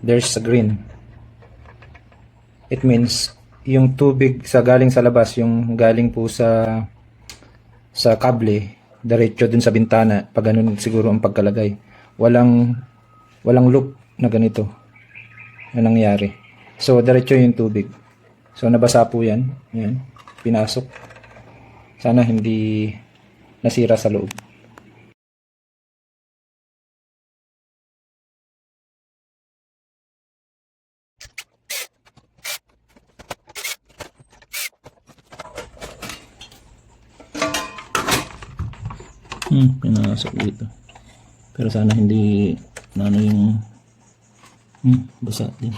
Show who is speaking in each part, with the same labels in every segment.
Speaker 1: there's a green. It means yung tubig sa galing sa labas, yung galing po sa kable, diretso dun sa bintana, pag ganun siguro ang pagkalagay. Walang loop na ganito na nangyari. So diretso yung tubig. So nabasa po yan. Yan. Pinasok. Sana hindi nasira sa loob. Pinasok dito. Pero sana hindi na ano yung basa din.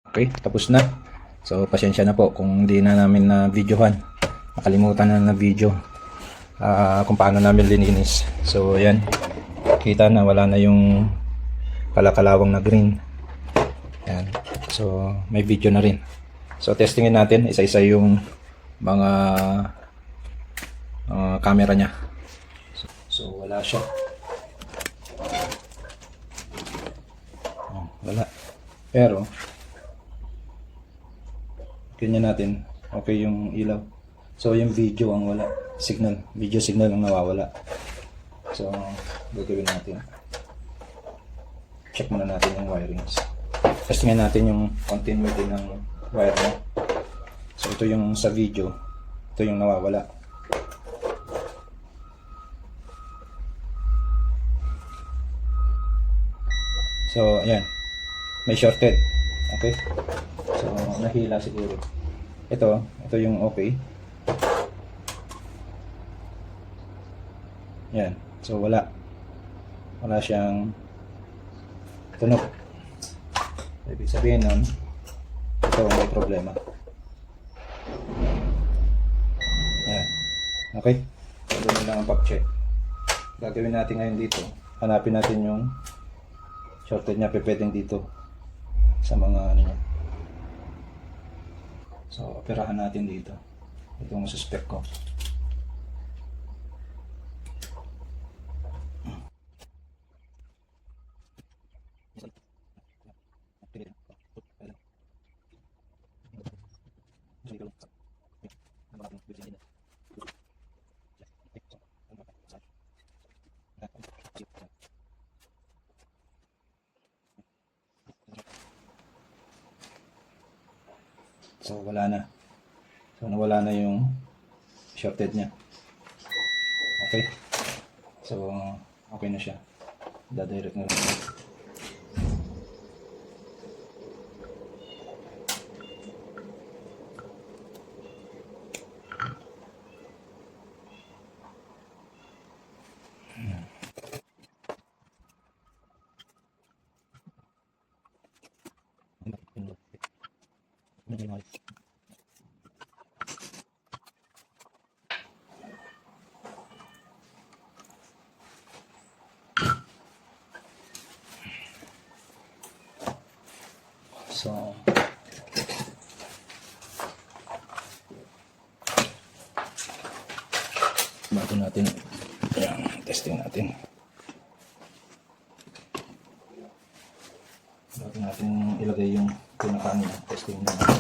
Speaker 1: Okay, tapos na. So pasensya na po kung hindi na namin na videohan. Nakalimutan na video kung paano namin lininis. So ayan, kita na wala na yung kalakalawang na green. Ayan. So may video na rin. So testingin natin isa-isa yung mga camera niya. So wala siya. Wala. Pero ganyan natin. Okay yung ilaw. So yung video ang wala. Signal. Video signal ang nawawala. So gagawin natin. Check muna natin yung wirings. Testingin natin yung continuity ng wire niya. So ito yung sa video. Ito yung nawawala. So ayan. May shorted. Okay. So nahila siguro. Ito yung okay. Yan. So wala siyang tunog. Ibig sabihin nun, ito may problema. Yan. Okay? So doon lang ang pag-check. Gagawin natin ngayon dito. Hanapin natin yung shorted niya, pwedeng dito sa mga ano niya. So operahan natin dito. Itong suspect ko. So wala na. So nawala na yung shorted niya. Okay. So okay na siya. Dadirect na lang. So bago natin yan, testing natin. Bago natin ilagay yung pinaka testing natin.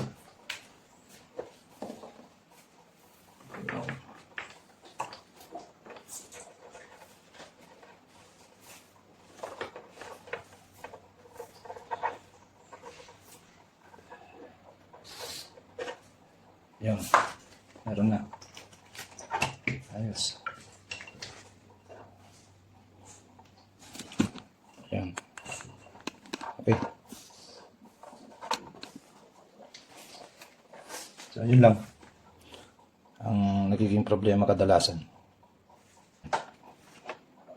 Speaker 1: Yan. Meron na. Ayos. Yan. Okay. So, yun lang. Ang nagiging problema kadalasan.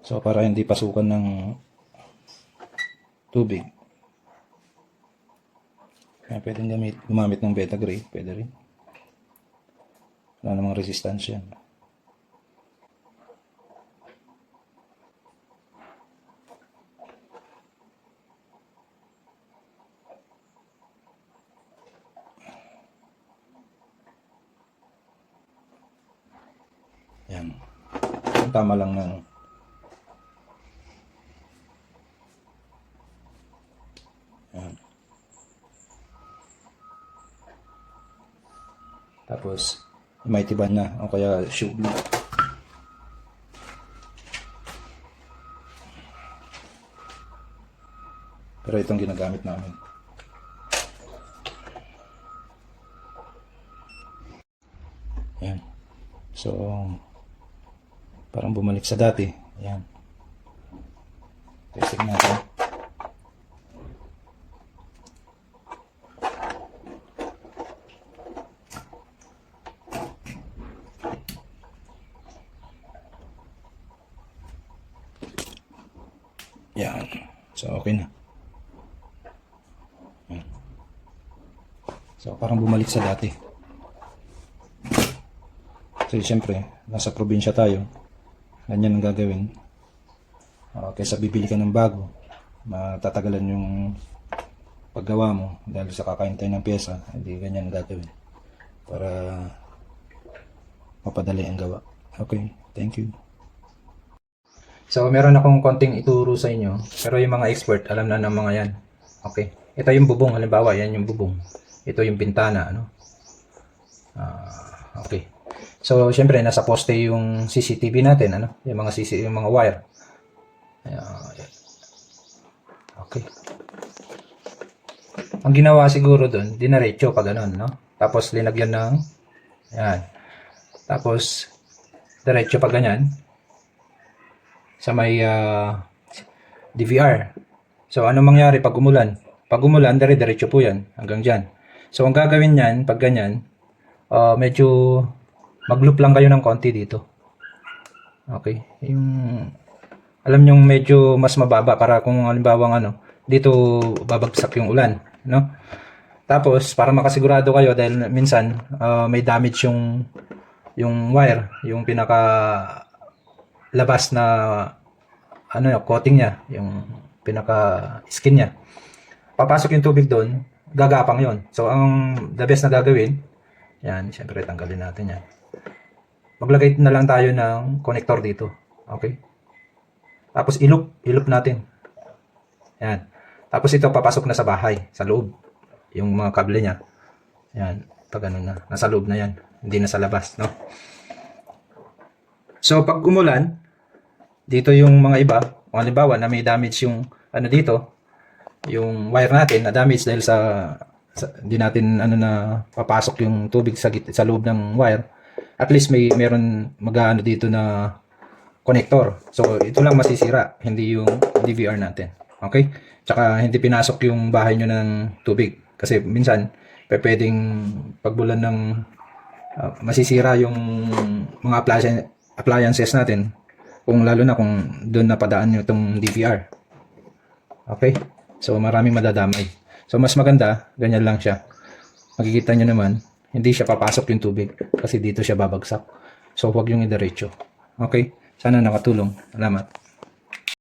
Speaker 1: So, para hindi pasukan ng tubig. Kaya pwedeng gumamit ng beta gray. Pwede rin. Wala namang resistance yan. Yan. Tama lang ng Tapos, Mighty Band na o kaya Shoe Blue. Pero itong ginagamit namin. Ayan. So, parang bumalik sa dati. Ayan. Testing natin. Yan. So, okay na. Yan. So, parang bumalik sa dati. So, siyempre, nasa probinsya tayo. Ganyan ang gagawin. Kaysa bibili ka ng bago, matatagalan yung paggawa mo dahil sa kakaintay ng pyesa, hindi ganyan ang gagawin. Para mapadali ang gawa. Okay, thank you. So, meron akong konting ituro sa inyo. Pero yung mga expert, alam na ng mga yan. Okay. Ito yung bubong. Halimbawa, yan yung bubong. Ito yung bintana. Ano? Okay. So, syempre, nasa poste yung CCTV natin. Ano? Yung mga yung mga wire. Okay. Ang ginawa siguro doon, dinaretso pa ganun. No? Tapos, linagyan ng yan. Tapos, diretso pa ganyan sa may DVR. So, ano mangyari pag umulan? Pag umulan, dire-diretso po yan hanggang dyan. So, ang gagawin yan, pag ganyan, medyo mag-loop lang kayo ng konti dito. Okay. Yung, alam nyo medyo mas mababa para kung halimbawa dito babagsak yung ulan. No? Tapos, para makasigurado kayo dahil minsan may damage yung wire, yung pinaka labas na coating niya, yung pinaka skin niya. Papasok yung tubig doon, gagapang yon. So ang the best na gagawin, yan, syempre tanggalin natin yan. Maglagay na lang tayo ng connector dito. Okay? Tapos iloop natin. Yan. Tapos ito papasok na sa bahay, sa loob. Yung mga kable niya. Yan, pag na, nasa loob na yan, hindi na sa labas, no? So, pag umulan, dito yung mga iba, kung halimbawa na may damage yung dito, yung wire natin na damage dahil sa hindi natin na papasok yung tubig sa loob ng wire, at least meron dito na connector. So, ito lang masisira, hindi yung DVR natin. Okay? Tsaka hindi pinasok yung bahay nyo ng tubig. Kasi minsan, pwedeng pagbulan ng masisira yung mga appliances natin, kung lalo na kung doon napadaan nyo itong DVR. Okay? So, maraming madadamay. So, mas maganda, ganyan lang siya. Makikita nyo naman, hindi siya papasok yung tubig kasi dito siya babagsak. So, huwag yung idiretso. Okay? Sana nakatulong. Salamat.